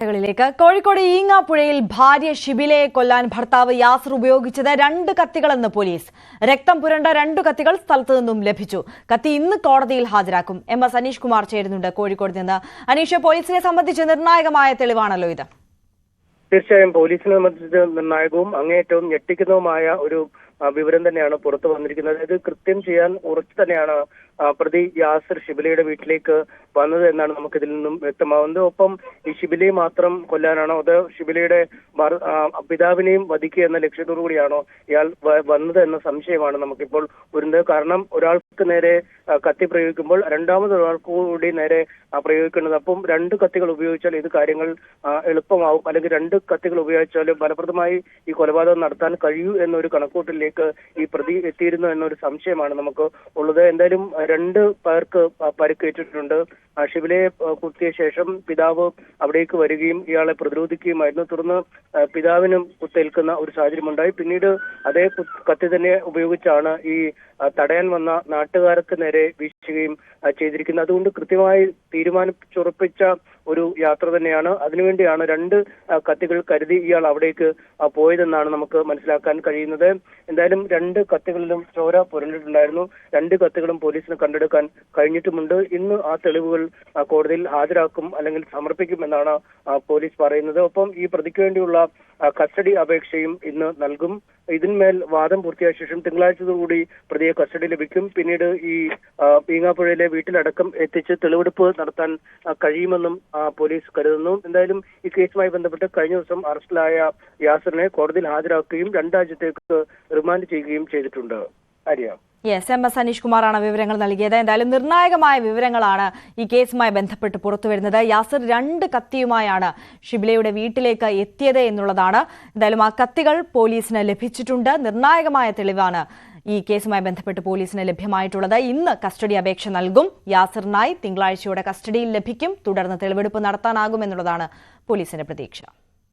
ിലേക്ക് കോഴിക്കോട് ഈങ്ങാപ്പുഴയിൽ ഭാര്യ ഷിബിലയെ കൊല്ലാൻ ഭർത്താവ് യാസർ ഉപയോഗിച്ചത് 2 കത്തികളെന്ന് പോലീസ്. രക്തം പുരണ്ട 2 കത്തികൾ സ്ഥലത്തു നിന്നും ലഭിച്ചു. കത്തി ഇന്ന് കോടതിയിൽ ഹാജരാക്കും. MS അനീഷ് കുമാർ ചേരുന്നുണ്ട് കോഴിക്കോട് നിന്ന്. അനീഷ്, പോലീസിനെ സംബന്ധിച്ച് നിർണായകമായ തെളിവാണല്ലോ ഇത്. തീർച്ചയായും പോലീസിനെ സംബന്ധിച്ച് നിർണായകവും അങ്ങേയറ്റവും ഞെട്ടിക്കുന്നതുമായ ഒരു വിവരം തന്നെയാണ് പുറത്തു വന്നിരിക്കുന്നത്. ഇത് കൃത്യം ചെയ്യാൻ ഉറച്ചു തന്നെയാണ് പ്രതി യാസർ ഷിബിലയുടെ വീട്ടിലേക്ക് വന്നത് എന്നാണ് നമുക്കിതിൽ നിന്നും വ്യക്തമാവുന്നത്. ഒപ്പം ഈ ഷിബിലയെ മാത്രം കൊല്ലാനാണോ അതോ ഷിബിലയുടെ പിതാവിനെയും വധിക്കുക എന്ന ലക്ഷ്യത്തോടു കൂടിയാണോ ഇയാൾ വന്നത് എന്ന സംശയമാണ് നമുക്കിപ്പോൾ വരുന്നത്. കാരണം ഒരാൾക്ക് നേരെ കത്തി പ്രയോഗിക്കുമ്പോൾ രണ്ടാമത് ഒരാൾക്ക് കൂടി നേരെ പ്രയോഗിക്കേണ്ടത്. അപ്പം 2 കത്തികൾ ഉപയോഗിച്ചാൽ ഇത് കാര്യങ്ങൾ എളുപ്പമാവും, അല്ലെങ്കിൽ 2 കത്തികൾ ഉപയോഗിച്ചാൽ ഫലപ്രദമായി ഈ കൊലപാതകം നടത്താൻ കഴിയൂ എന്നൊരു കണക്കൂട്ടലിലേക്ക് ഈ പ്രതി എത്തിയിരുന്നു എന്നൊരു സംശയമാണ് നമുക്ക് ഉള്ളത്. എന്തായാലും 2 പേർക്ക് പരിക്കേറ്റിട്ടുണ്ട്. ഷിബിലയെ കുത്തിയ ശേഷം പിതാവ് അവിടേക്ക് വരികയും ഇയാളെ പ്രതിരോധിക്കുകയുമായിരുന്നു. തുടർന്ന് പിതാവിനും കുത്തേൽക്കുന്ന ഒരു സാഹചര്യമുണ്ടായി. പിന്നീട് അതേ കത്തി തന്നെ ഉപയോഗിച്ചാണ് ഈ തടയാൻ വന്ന നാട്ടുകാർക്ക് നേരെ വീശുകയും ചെയ്തിരിക്കുന്നത്. അതുകൊണ്ട് കൃത്യമായി തീരുമാനിച്ചുറപ്പിച്ച ഒരു യാത്ര തന്നെയാണ്. അതിനുവേണ്ടിയാണ് 2 കത്തികൾ കരുതി ഇയാൾ അവിടേക്ക് പോയതെന്നാണ് നമുക്ക് മനസ്സിലാക്കാൻ കഴിയുന്നത്. എന്തായാലും 2 കത്തികളിലും ചോര പുരണ്ടിട്ടുണ്ടായിരുന്നു. 2 കത്തികളും പോലീസിന് കണ്ടെടുക്കാൻ കഴിഞ്ഞിട്ടുമുണ്ട്. ഇന്ന് ആ തെളിവുകൾ കോടതിയിൽ ഹാജരാക്കും അല്ലെങ്കിൽ സമർപ്പിക്കും എന്നാണ് പോലീസ് പറയുന്നത്. ഒപ്പം ഈ പ്രതിക്ക് വേണ്ടിയുള്ള കസ്റ്റഡി അപേക്ഷയും ഇന്ന് നൽകും. ഇതിന്മേൽ വാദം പൂർത്തിയായ ശേഷം തിങ്കളാഴ്ചയോടുകൂടി പ്രതിയെ കസ്റ്റഡി ലഭിക്കും. പിന്നീട് ഈ ഈങ്ങാപ്പുഴയിലെ വീട്ടിലടക്കം എത്തിച്ച് തെളിവെടുപ്പ് നടത്താൻ കഴിയുമെന്നും പോലീസ് കരുതുന്നു. എന്തായാലും ഈ കേസുമായി ബന്ധപ്പെട്ട് കഴിഞ്ഞ ദിവസം അറസ്റ്റിലായ യാസറിനെ കോടതിയിൽ ഹാജരാക്കുകയും 2 ആഴ്ചത്തേക്ക് റിമാൻഡ് ചെയ്യുകയും ചെയ്തിട്ടുണ്ട്. ആര്യ. MS അനീഷ് കുമാറാണ് വിവരങ്ങൾ നൽകിയത്. എന്തായാലും നിർണായകമായ വിവരങ്ങളാണ് ഈ കേസുമായി ബന്ധപ്പെട്ട് പുറത്തുവരുന്നത്. യാസർ 2 കത്തിയുമായാണ് ഷിബിലയുടെ വീട്ടിലേക്ക് എത്തിയത് എന്നുള്ളതാണ്. എന്തായാലും ആ കത്തികൾ പോലീസിന് ലഭിച്ചിട്ടുണ്ട്. നിർണായകമായ തെളിവാണ് ഈ കേസുമായി ബന്ധപ്പെട്ട് പോലീസിന് ലഭ്യമായിട്ടുള്ളത്. ഇന്ന് കസ്റ്റഡി അപേക്ഷ നൽകും. യാസറിനായി തിങ്കളാഴ്ചയോടെ കസ്റ്റഡിയിൽ ലഭിക്കും. തുടർന്ന് തെളിവെടുപ്പ് നടത്താനാകുമെന്നുള്ളതാണ് പോലീസിന്റെ പ്രതീക്ഷ.